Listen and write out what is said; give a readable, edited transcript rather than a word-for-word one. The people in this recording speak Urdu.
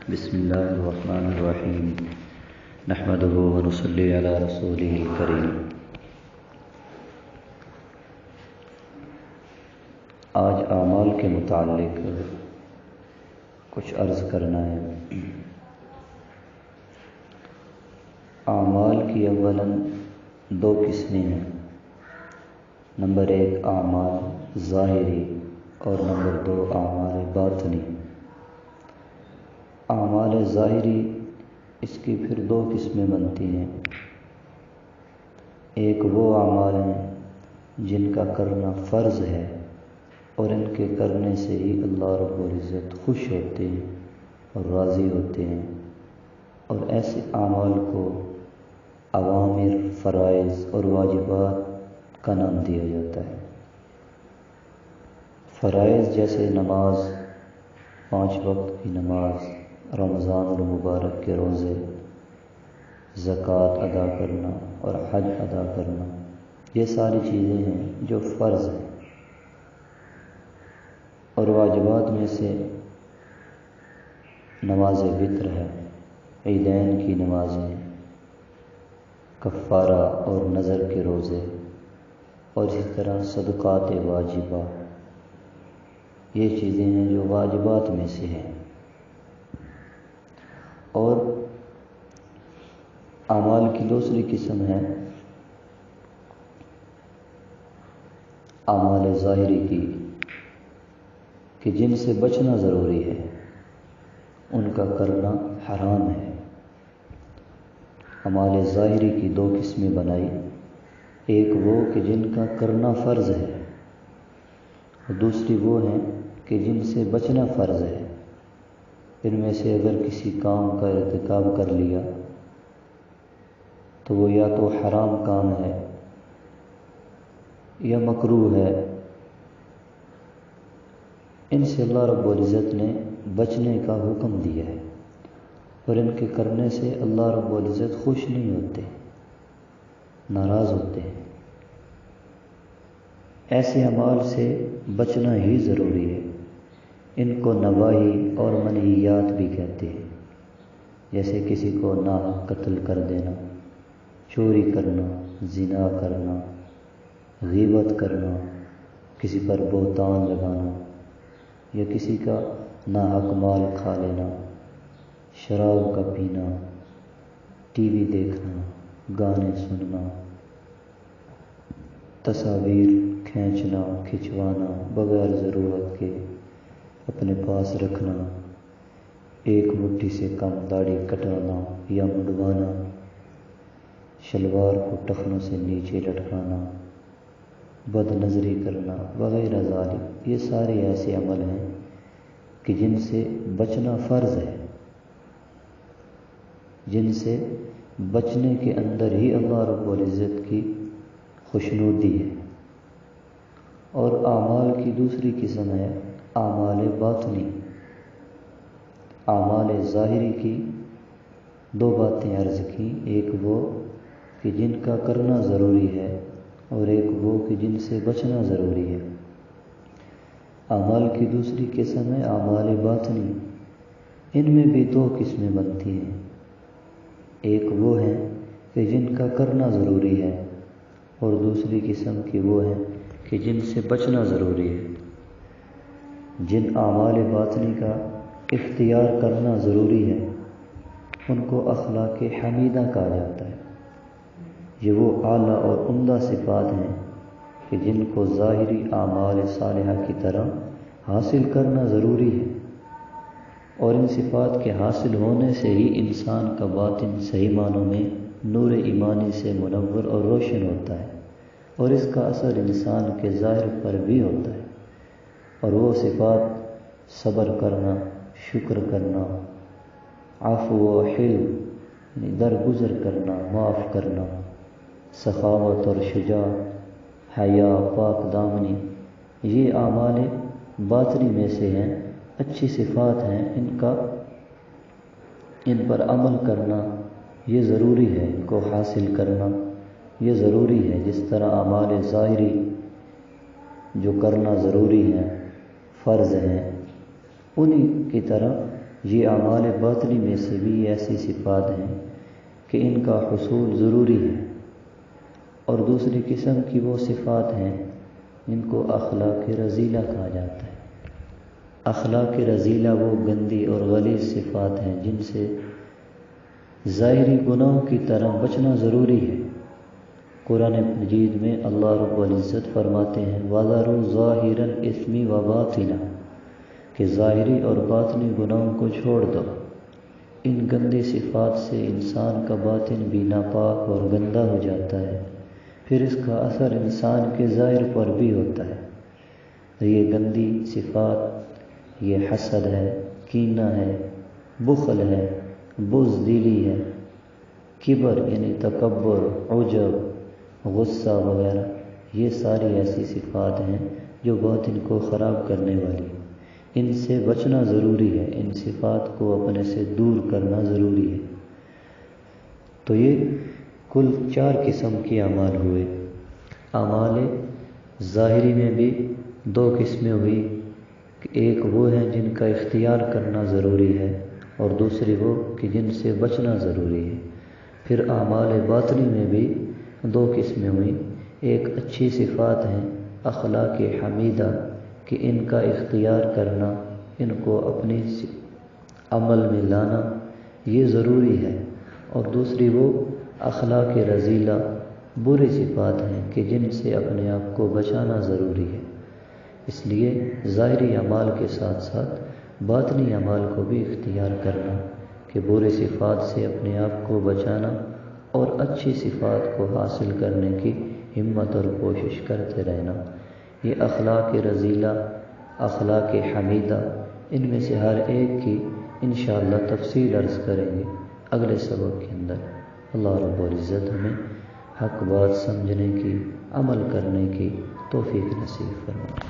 بسم اللہ الرحمن الرحیم نحمده ونصلی علی رسولہ الکریم۔ آج اعمال کے متعلق کچھ عرض کرنا ہے۔ اعمال کی اولاً دو قسمیں ہیں۔ نمبر 1 اعمال ظاہری اور نمبر 2 اعمال باطنی۔ اعمال ظاہری اس کی پھر دو قسمیں بنتی ہیں۔ ایک وہ اعمال ہیں جن کا کرنا فرض ہے اور ان کے کرنے سے ہی اللہ رب العزت خوش ہوتے ہیں اور راضی ہوتے ہیں، اور ایسے اعمال کو اوامر، فرائض اور واجبات کا نام دیا جاتا ہے۔ فرائض جیسے نماز، 5 وقت کی نماز، رمضان المبارک کے روزے، زکوٰۃ ادا کرنا اور حج ادا کرنا، یہ ساری چیزیں ہیں جو فرض ہیں۔ اور واجبات میں سے نماز وتر ہے، عیدین کی نمازیں، کفارہ اور نذر کے روزے، اور اسی طرح صدقات واجبہ، یہ چیزیں ہیں جو واجبات میں سے ہیں۔ اور اعمال کی دوسری قسم ہے اعمال ظاہری کی، کہ جن سے بچنا ضروری ہے، ان کا کرنا حرام ہے۔ اعمال ظاہری کی دو قسمیں بنائی، ایک وہ کہ جن کا کرنا فرض ہے، اور دوسری وہ ہیں کہ جن سے بچنا فرض ہے۔ ان میں سے اگر کسی کام کا ارتکاب کر لیا تو وہ یا تو حرام کام ہے یا مکروہ ہے۔ ان سے اللہ رب العزت نے بچنے کا حکم دیا ہے، اور ان کے کرنے سے اللہ رب العزت خوش نہیں ہوتے، ناراض ہوتے ہیں۔ ایسے اعمال سے بچنا ہی ضروری ہے۔ ان کو نواہی اور منہیات بھی کہتے ہیں، جیسے کسی کو ناحق قتل کر دینا، چوری کرنا، زنا کرنا، غیبت کرنا، کسی پر بہتان لگانا، یا کسی کا ناحق مال کھا لینا، شراب کا پینا، ٹی وی دیکھنا، گانے سننا، تصاویر کھینچنا، کھنچوانا بغیر ضرورت کے اپنے پاس رکھنا، ایک مٹھی سے کم داڑھی کٹانا یا منڈوانا، شلوار کو ٹخنوں سے نیچے لٹکانا، بد نظری کرنا وغیرہ ذالک، یہ سارے ایسے عمل ہیں کہ جن سے بچنا فرض ہے، جن سے بچنے کے اندر ہی اللہ رب العزت کی خوشنودی ہے۔ اور اعمال کی دوسری قسم ہے اعمال باطنی۔ اعمال ظاہری کی دو باتیں عرض کی، ایک وہ کہ جن کا کرنا ضروری ہے، اور ایک وہ کہ جن سے بچنا ضروری ہے۔ اعمال کی دوسری قسم ہے اعمال باطنی۔ ان میں بھی دو قسمیں بنتی ہیں، ایک وہ ہیں کہ جن کا کرنا ضروری ہے، اور دوسری قسم کی وہ ہیں کہ جن سے بچنا ضروری ہے۔ جن اعمال باطنی کا اختیار کرنا ضروری ہے، ان کو اخلاق حمیدہ کہا جاتا ہے۔ یہ وہ اعلیٰ اور عمدہ صفات ہیں کہ جن کو ظاہری اعمال صالحہ کی طرح حاصل کرنا ضروری ہے، اور ان صفات کے حاصل ہونے سے ہی انسان کا باطن صحیح معنوں میں نور ایمانی سے منور اور روشن ہوتا ہے، اور اس کا اثر انسان کے ظاہر پر بھی ہوتا ہے۔ اور وہ صفات صبر کرنا، شکر کرنا، عفو و حلم یعنی درگزر کرنا، معاف کرنا، سخاوت اور شجاعت، حیا، پاک دامنی، یہ اعمال باطنی میں سے ہیں، اچھی صفات ہیں۔ ان پر عمل کرنا یہ ضروری ہے، ان کو حاصل کرنا یہ ضروری ہے۔ جس طرح اعمال ظاہری جو کرنا ضروری ہیں، فرض ہیں، انہی کی طرح یہ اعمال باطنی میں سے بھی ایسی صفات ہیں کہ ان کا حصول ضروری ہے، اور دوسری قسم کی وہ صفات ہیں ان کو اخلاق رذیلہ کہا جاتا ہے۔ اخلاق رذیلہ وہ گندی اور غلیظ صفات ہیں جن سے ظاہری گناہوں کی طرح بچنا ضروری ہے۔ قرآن مجید میں اللہ رب العزت فرماتے ہیں وَذَرُوا ظَاهِرَ الْإِثْمِ وَبَاطِنَهُ، کہ ظاہری اور باطنی گناہوں کو چھوڑ دو۔ ان گندی صفات سے انسان کا باطن بھی ناپاک اور گندا ہو جاتا ہے، پھر اس کا اثر انسان کے ظاہر پر بھی ہوتا ہے۔ یہ گندی صفات یہ حسد ہے، کینہ ہے، بخل ہے، بزدلی ہے، کبر یعنی تکبر، عجب، غصہ وغیرہ، یہ ساری ایسی صفات ہیں جو باطن کو خراب کرنے والی ہیں۔ ان سے بچنا ضروری ہے، ان صفات کو اپنے سے دور کرنا ضروری ہے۔ تو یہ کل 4 قسم کے اعمال ہوئے۔ اعمال ظاہری میں بھی 2 قسمیں ہوئی، ایک وہ ہیں جن کا اختیار کرنا ضروری ہے، اور دوسری وہ کہ جن سے بچنا ضروری ہے۔ پھر اعمال باطنی میں بھی 2 قسمیں ہوئیں، ایک اچھی صفات ہیں اخلاق حمیدہ کہ ان کا اختیار کرنا، ان کو اپنی عمل میں لانا یہ ضروری ہے، اور دوسری وہ اخلاق رذیلہ بری صفات ہیں کہ جن سے اپنے آپ کو بچانا ضروری ہے۔ اس لیے ظاہری اعمال کے ساتھ ساتھ باطنی اعمال کو بھی اختیار کرنا کہ برے صفات سے اپنے آپ کو بچانا اور اچھی صفات کو حاصل کرنے کی ہمت اور کوشش کرتے رہنا۔ یہ اخلاق رذیلہ، اخلاق حمیدہ، ان میں سے ہر ایک کی انشاءاللہ تفصیل عرض کریں گے اگلے سبق کے اندر۔ اللہ رب العزت ہمیں حق بات سمجھنے کی، عمل کرنے کی توفیق نصیب فرمائے۔